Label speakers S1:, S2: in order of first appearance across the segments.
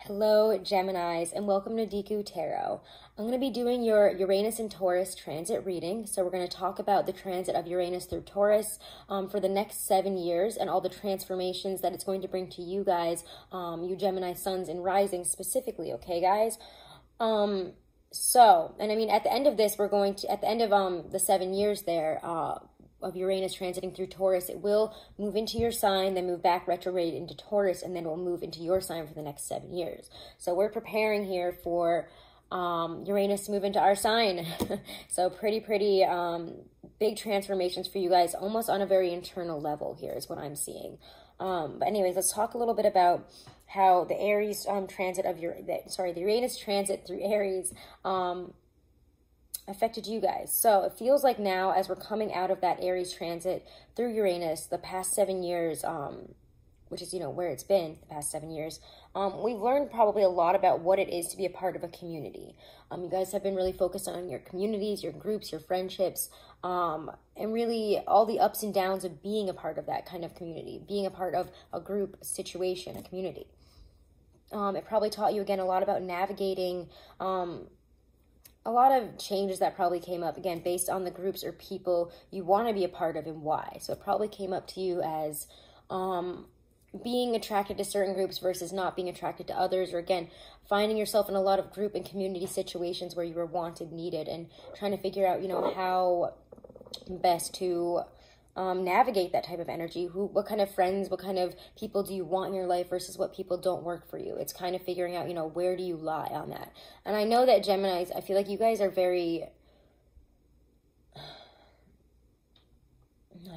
S1: Hello, Geminis, and welcome to Deku Tarot. I'm going to be doing your Uranus and Taurus transit reading. So we're going to talk about the transit of Uranus through Taurus for the next 7 years and all the transformations that it's going to bring to you guys, you Gemini suns and rising specifically, okay, guys? And I mean, at the end of this, we're going to, at the end of the 7 years there, of Uranus transiting through Taurus, it will move into your sign, then move back retrograde into Taurus, and then will move into your sign for the next 7 years. So we're preparing here for Uranus to move into our sign. So pretty big transformations for you guys, almost on a very internal level here is what I'm seeing. But anyways, let's talk a little bit about how the Aries transit of the Uranus transit through Aries affected you guys. So it feels like now, as we're coming out of that Aries transit through Uranus, the past 7 years, which is, where it's been the past 7 years, we've learned probably a lot about what it is to be a part of a community. You guys have been really focused on your communities, your groups, your friendships, and really all the ups and downs of being a part of that kind of community, being a part of a group, a situation, a community. It probably taught you, again, a lot about navigating a lot of changes that probably came up, again, based on the groups or people you want to be a part of and why. So it probably came up to you as being attracted to certain groups versus not being attracted to others, or again, finding yourself in a lot of group and community situations where you were wanted, needed, and trying to figure out, how best to navigate that type of energy. What kind of friends, what kind of people do you want in your life versus what people don't work for you? It's kind of figuring out, where do you lie on that? And I know that Geminis, I feel like you guys are very,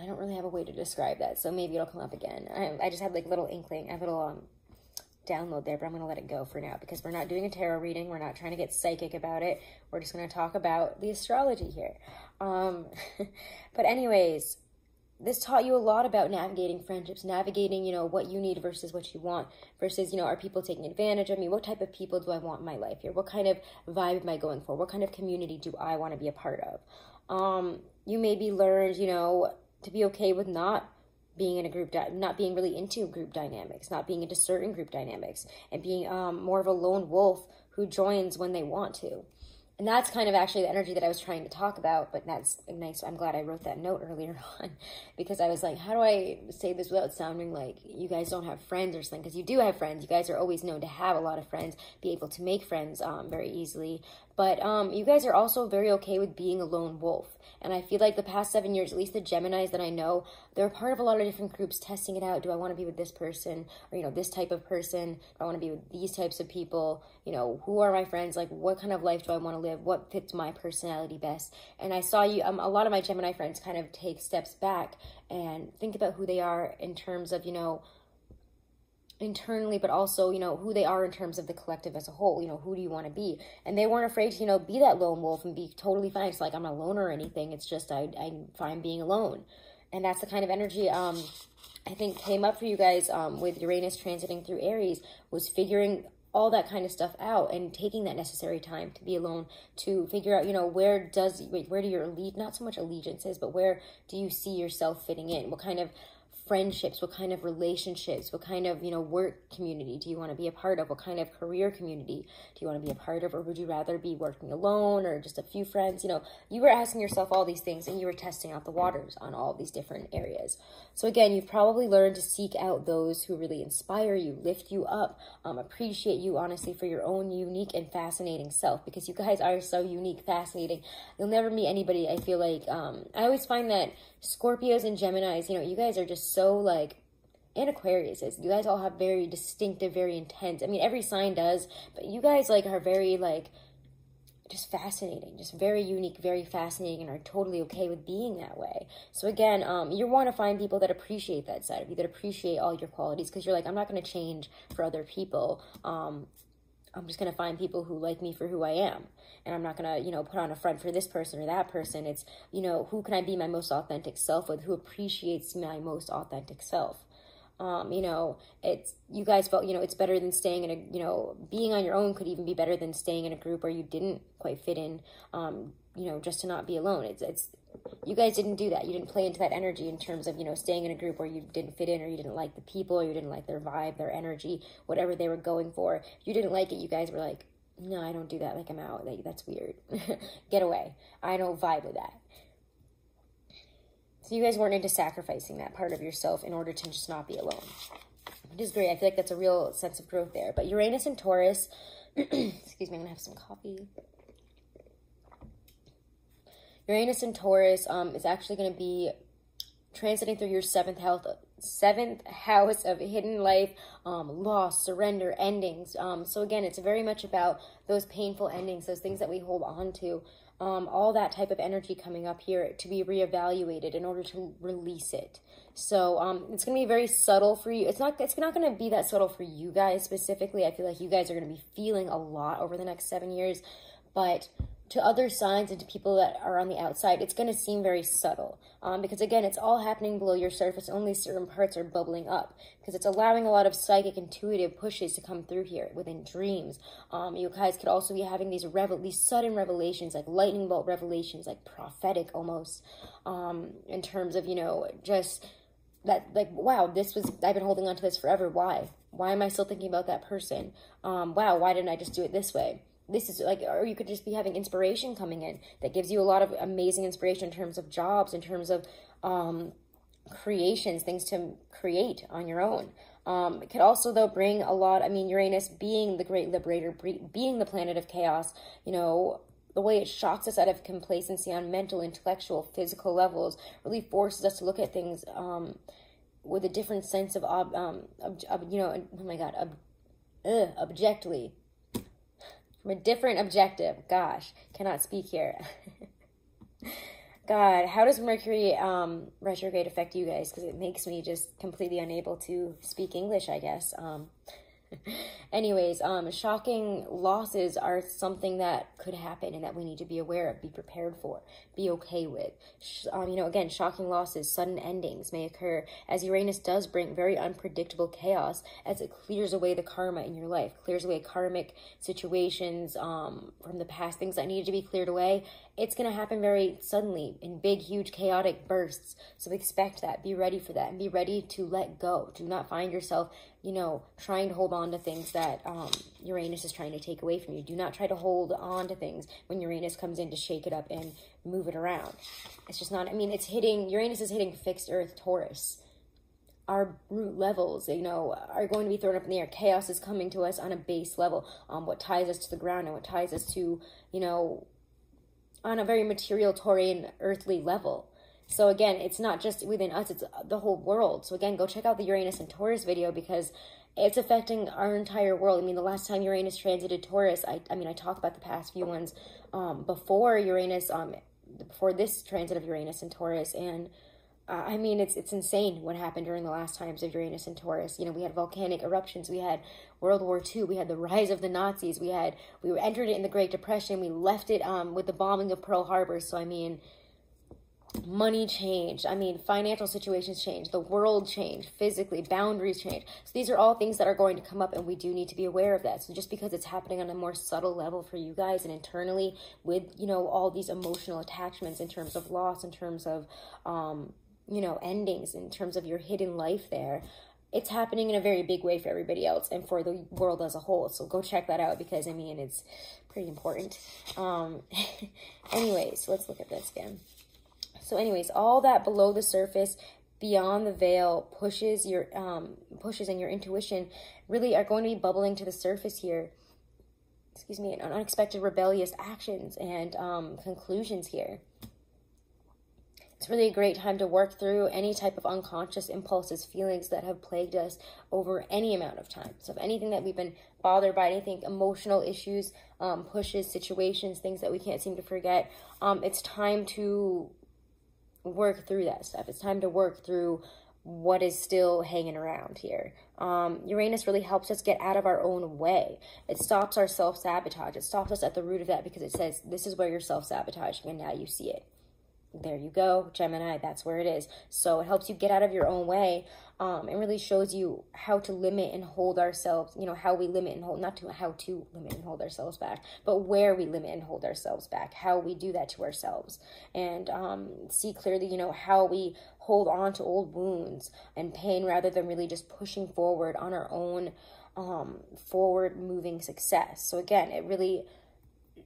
S1: I don't really have a way to describe that, so maybe it'll come up again. I just had like a little inkling, a little download there, but I'm going to let it go for now because we're not doing a tarot reading. We're not trying to get psychic about it. We're just going to talk about the astrology here. But anyways, this taught you a lot about navigating friendships, navigating, what you need versus what you want, versus, are people taking advantage of me? What type of people do I want in my life here? What kind of vibe am I going for? What kind of community do I want to be a part of? You maybe learned, to be okay with not being in a group, not being really into group dynamics, not being into certain group dynamics, and being more of a lone wolf who joins when they want to. And that's kind of actually the energy that I was trying to talk about, but that's nice. I'm glad I wrote that note earlier on because I was like, how do I say this without sounding like you guys don't have friends or something? Because you do have friends. You guys are always known to have a lot of friends, be able to make friends very easily. But you guys are also very okay with being a lone wolf. And I feel like the past 7 years, at least the Geminis that I know, they're part of a lot of different groups testing it out. Do I want to be with this person or, this type of person? Do I want to be with these types of people? Who are my friends? Like, what kind of life do I want to live? What fits my personality best? And I saw you, a lot of my Gemini friends kind of take steps back and think about who they are in terms of, internally, but also, who they are in terms of the collective as a whole. Who do you want to be? And they weren't afraid to, be that lone wolf and be totally fine. It's like, I'm not a loner or anything. It's just, I'm fine being alone. And that's the kind of energy, I think came up for you guys, with Uranus transiting through Aries, was figuring all that kind of stuff out and taking that necessary time to be alone, to figure out, where do your not so much allegiances, but where do you see yourself fitting in? What kind of friendships, what kind of relationships, what kind of, work community do you want to be a part of? What kind of career community do you want to be a part of? Or would you rather be working alone or just a few friends? You were asking yourself all these things and you were testing out the waters on all of these different areas. So again, you've probably learned to seek out those who really inspire you, lift you up, appreciate you honestly for your own unique and fascinating self, because you guys are so unique, fascinating. You'll never meet anybody, I feel like, I always find that Scorpios and Geminis, you guys are just so like, and Aquarius is, you guys all have very distinctive, very intense, I mean, every sign does, but you guys like are very like, just fascinating, just very unique, very fascinating, and are totally okay with being that way. So again, you want to find people that appreciate that side of you, that appreciate all your qualities, because you're like, I'm not going to change for other people. I'm just going to find people who like me for who I am. And I'm not going to, put on a front for this person or that person. It's, who can I be my most authentic self with? Who appreciates my most authentic self? You know, you guys felt, you know, it's better than staying in a, you know, being on your own could even be better than staying in a group where you didn't quite fit in, you know, just to not be alone. You guys didn't do that. You didn't play into that energy in terms of, you know, staying in a group where you didn't fit in, or you didn't like the people, or you didn't like their vibe, their energy, whatever they were going for. If you didn't like it, you guys were like, no, I don't do that. Like, I'm out. That's weird. Get away. I don't vibe with that. So you guys weren't into sacrificing that part of yourself in order to just not be alone, which is great. I feel like that's a real sense of growth there. But Uranus and Taurus, excuse me, I'm going to have some coffee. Uranus and Taurus is actually going to be transiting through your seventh house of hidden life, loss, surrender, endings. So again, it's very much about those painful endings, those things that we hold on to, all that type of energy coming up here to be reevaluated in order to release it. So it's going to be very subtle for you. It's not going to be that subtle for you guys specifically. I feel like you guys are going to be feeling a lot over the next 7 years, but to other signs and to people that are on the outside, it's going to seem very subtle, because again, it's all happening below your surface. Only certain parts are bubbling up, because it's allowing a lot of psychic, intuitive pushes to come through here within dreams. You guys could also be having these sudden revelations, like lightning bolt revelations, like prophetic almost, in terms of, you know, just that, like, wow, I've been holding on to this forever. Why am I still thinking about that person? Wow, why didn't I just do it this way? This is like, or you could just be having inspiration coming in that gives you a lot of amazing inspiration in terms of jobs, in terms of creations, things to create on your own. It could also, though, bring a lot, I mean, Uranus being the great liberator, being the planet of chaos, you know, the way it shocks us out of complacency on mental, intellectual, physical levels, really forces us to look at things with a different sense of, you know, oh my God, objectively. From a different objective. Gosh, cannot speak here. God, how does Mercury retrograde affect you guys? Because it makes me just completely unable to speak English, I guess. Anyways, shocking losses are something that could happen and that we need to be aware of, be prepared for, be okay with. You know, again, shocking losses, sudden endings may occur, as Uranus does bring very unpredictable chaos as it clears away the karma in your life, clears away karmic situations from the past, things that needed to be cleared away. It's going to happen very suddenly in big, huge, chaotic bursts. So expect that. Be ready for that, and be ready to let go. Do not find yourself, you know, trying to hold on to things that Uranus is trying to take away from you. Do not try to hold on to things when Uranus comes in to shake it up and move it around. It's just not, I mean, Uranus is hitting fixed earth Taurus. Our root levels, you know, are going to be thrown up in the air. Chaos is coming to us on a base level. What ties us to the ground and what ties us to, you know, on a very material Taurian earthly level. So again, it's not just within us, it's the whole world. So again, go check out the Uranus and Taurus video, because it's affecting our entire world. I mean, the last time Uranus transited Taurus, I mean, I talked about the past few ones before Uranus, before this transit of Uranus and Taurus, and I mean, it's insane what happened during the last times of Uranus and Taurus. You know, we had volcanic eruptions, we had World War II, we had the rise of the Nazis, we entered it in the Great Depression, we left it with the bombing of Pearl Harbor. So I mean, money changed. I mean, financial situations changed. The world changed. Physically, boundaries changed. So these are all things that are going to come up, and we do need to be aware of that. So just because it's happening on a more subtle level for you guys and internally with, you know, all these emotional attachments in terms of loss, in terms of, you know, endings, in terms of your hidden life there, it's happening in a very big way for everybody else and for the world as a whole. So go check that out, because, I mean, it's pretty important. Anyways, let's look at this again. So anyways, all that below the surface, beyond the veil, pushes and your intuition really are going to be bubbling to the surface here. Excuse me, unexpected rebellious actions and conclusions here. It's really a great time to work through any type of unconscious impulses, feelings that have plagued us over any amount of time. So if anything that we've been bothered by, anything, emotional issues, pushes, situations, things that we can't seem to forget, it's time to work through that stuff. It's time to work through what is still hanging around here. Uranus really helps us get out of our own way. It stops our self-sabotage. It stops us at the root of that, because it says, this is where you're self-sabotaging, and now you see it. There you go, Gemini, that's where it is. So it helps you get out of your own way. It really shows you how to limit and hold ourselves, you know, how we limit and hold, not to how to limit and hold ourselves back, but where we limit and hold ourselves back, how we do that to ourselves, and see clearly, you know, how we hold on to old wounds and pain rather than really just pushing forward on our own forward moving success. So again, it really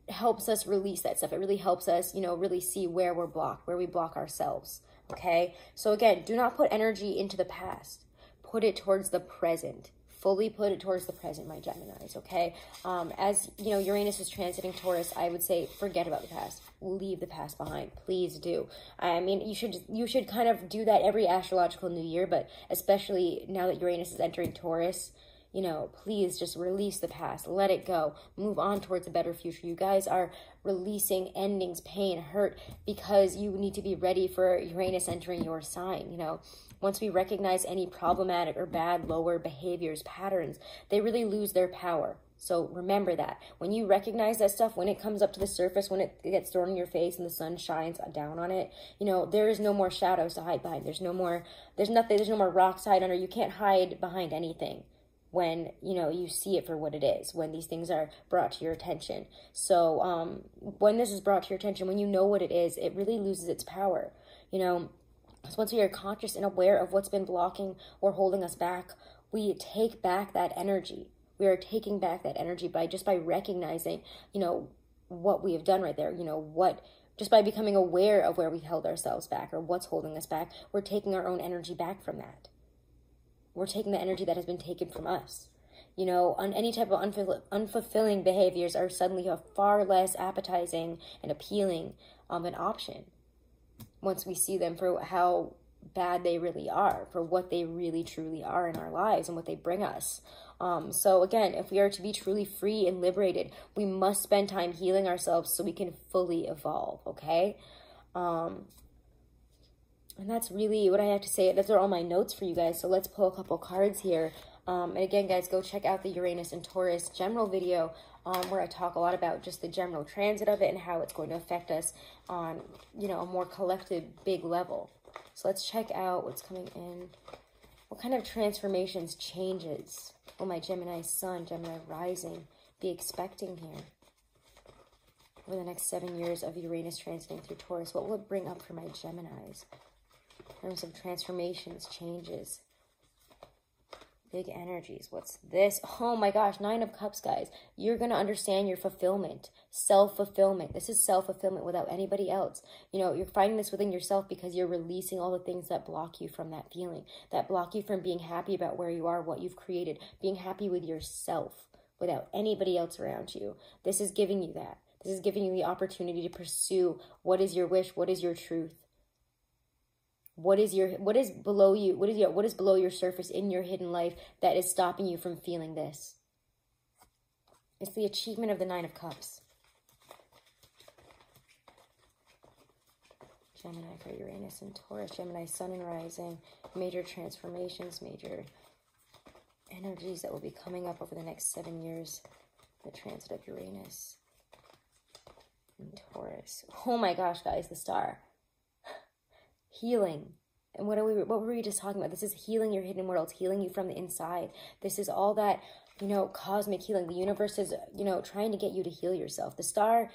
S1: helps us release that stuff. It really helps us, you know, really see where we're blocked, where we block ourselves. Okay, so again, do not put energy into the past. Put it towards the present. Fully put it towards the present, my Geminis, okay? As, you know, Uranus is transiting Taurus, I would say forget about the past. Leave the past behind. Please do. I mean, you should kind of do that every astrological new year, but especially now that Uranus is entering Taurus, you know, please just release the past. Let it go. Move on towards a better future. You guys are releasing endings, pain, hurt, because you need to be ready for Uranus entering your sign, you know. Once we recognize any problematic or bad lower behaviors, patterns, they really lose their power. So remember that. When you recognize that stuff, when it comes up to the surface, when it gets thrown in your face and the sun shines down on it, you know, there is no more shadows to hide behind. There's no more rocks to hide under. You can't hide behind anything when, you know, you see it for what it is, when these things are brought to your attention. So when this is brought to your attention, when you know what it is, it really loses its power, you know. So once we are conscious and aware of what's been blocking or holding us back, we take back that energy. We are taking back that energy by recognizing, you know, what we have done right there, you know, just by becoming aware of where we held ourselves back or what's holding us back, we're taking our own energy back from that. We're taking the energy that has been taken from us. You know, on any type of unfulfilling behaviors are suddenly a far less appetizing and appealing an option once we see them for how bad they really are, for what they really truly are in our lives and what they bring us. So again, if we are to be truly free and liberated, we must spend time healing ourselves so we can fully evolve, okay? And that's really what I have to say. Those are all my notes for you guys. So let's pull a couple cards here. And again, guys, go check out the Uranus and Taurus general video where I talk a lot about just the general transit of it and how it's going to affect us on, you know, a more collective, big level. So let's check out what's coming in. What kind of transformations, changes will my Gemini sun, Gemini rising be expecting here over the next 7 years of Uranus transiting through Taurus? What will it bring up for my Geminis? In terms of transformations, changes, big energies. What's this? Oh my gosh, 9 of Cups, guys. You're going to understand your fulfillment, self-fulfillment. This is self-fulfillment without anybody else. You know, you're finding this within yourself because you're releasing all the things that block you from that feeling, that block you from being happy about where you are, what you've created, being happy with yourself without anybody else around you. This is giving you that. This is giving you the opportunity to pursue what is your wish, what is your truth. What is below you? What is below your surface in your hidden life that is stopping you from feeling this? It's the achievement of the 9 of Cups. Gemini for Uranus and Taurus. Gemini sun and rising. Major transformations, major energies that will be coming up over the next 7 years. The transit of Uranus and Taurus. Oh my gosh, guys, the star. Healing. And what were we just talking about? This is healing your hidden worlds, healing you from the inside. This is all that, you know, cosmic healing. The universe is, you know, trying to get you to heal yourself. The star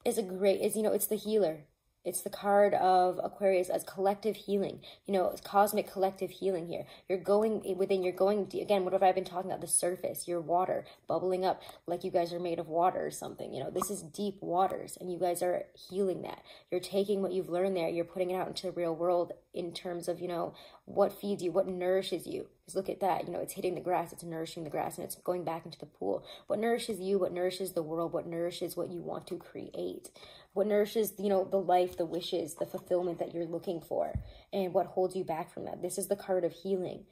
S1: is you know, it's the healer. It's the card of Aquarius as collective healing. You know, it's cosmic collective healing here. You're going within, again, what have I been talking about? The surface, your water, bubbling up like you guys are made of water or something. You know, this is deep waters, and you guys are healing that. You're taking what you've learned there, you're putting it out into the real world in terms of, you know, what feeds you, what nourishes you. Just look at that. You know, it's hitting the grass, it's nourishing the grass, and it's going back into the pool. What nourishes you, what nourishes the world, what nourishes what you want to create. What nourishes, you know, the life, the wishes, the fulfillment that you're looking for, and what holds you back from that. This is the card of healing.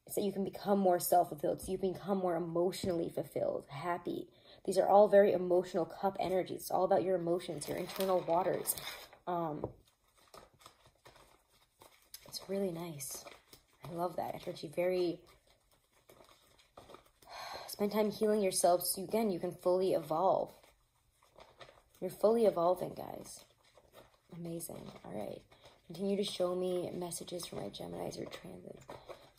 S1: It's that you can become more self-fulfilled, so you can become more emotionally fulfilled, happy. These are all very emotional cup energies. It's all about your emotions, your internal waters. It's really nice. I love that energy. Very, spend time healing yourself so, again, you can fully evolve. You're fully evolving, guys. Amazing. All right. Continue to show me messages for my Geminis or transit.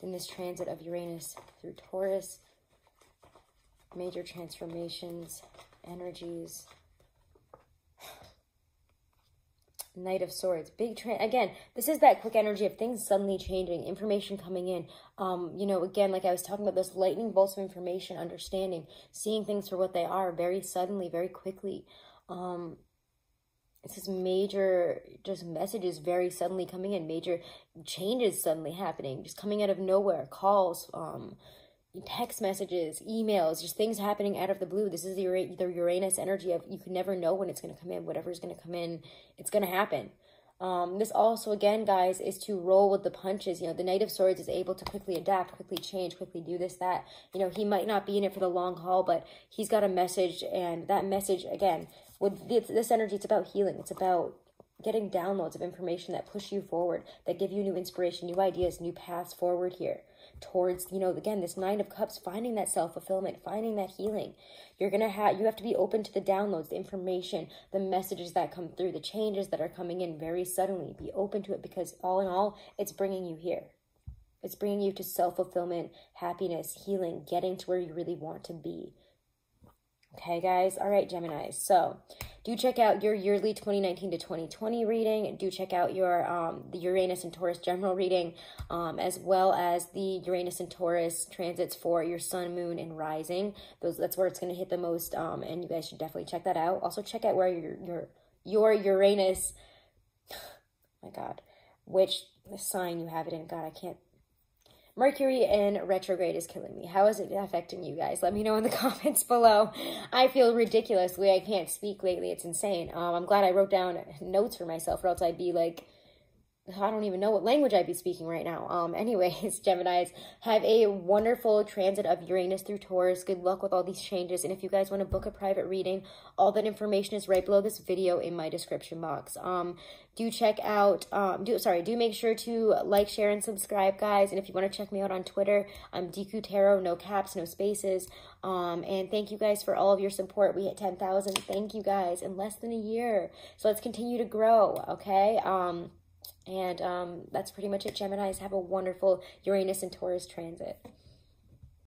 S1: In this transit of Uranus through Taurus, major transformations, energies. Knight of Swords, big again, this is that quick energy of things suddenly changing, information coming in. You know, again, like I was talking about, those lightning bolts of information, understanding, seeing things for what they are very suddenly, very quickly. It's just major, just messages very suddenly coming in, major changes suddenly happening, just coming out of nowhere, calls, text messages, emails, just things happening out of the blue. This is the Uranus energy of you can never know when it's going to come in. Whatever's going to come in, it's going to happen. This also, again, guys, is to roll with the punches. You know, the Knight of Swords is able to quickly adapt, quickly change, quickly do this, that. You know, he might not be in it for the long haul, but he's got a message, and that message, again, with this energy, it's about healing. It's about getting downloads of information that push you forward, that give you new inspiration, new ideas, new paths forward here towards, you know, again, this Nine of Cups, finding that self-fulfillment, finding that healing. You have to be open to the downloads, the information, the messages that come through, the changes that are coming in very suddenly. Be open to it, because all in all, it's bringing you here. It's bringing you to self-fulfillment, happiness, healing, getting to where you really want to be. Okay, guys? All right, Gemini. So do check out your yearly 2019 to 2020 reading. Do check out your the Uranus and Taurus general reading, as well as the Uranus and Taurus transits for your sun, moon, and rising. That's where it's going to hit the most, and you guys should definitely check that out. Also, check out where your Uranus, oh my God, which sign you have it in. God, I can't. Mercury in retrograde is killing me. How is it affecting you guys? Let me know in the comments below. I feel ridiculous the way I can't speak lately. It's insane. I'm glad I wrote down notes for myself, or else I'd be like, I don't even know what language I'd be speaking right now. Anyways, Geminis, have a wonderful transit of Uranus through Taurus. Good luck with all these changes. And if you guys want to book a private reading, all that information is right below this video in my description box. Do check out, do make sure to like, share, and subscribe, guys. And if you want to check me out on Twitter, I'm Deku Tarot, no caps, no spaces. And thank you guys for all of your support. We hit 10,000. Thank you guys in less than a year. So let's continue to grow, okay? And that's pretty much it, Geminis. Have a wonderful Uranus and Taurus transit.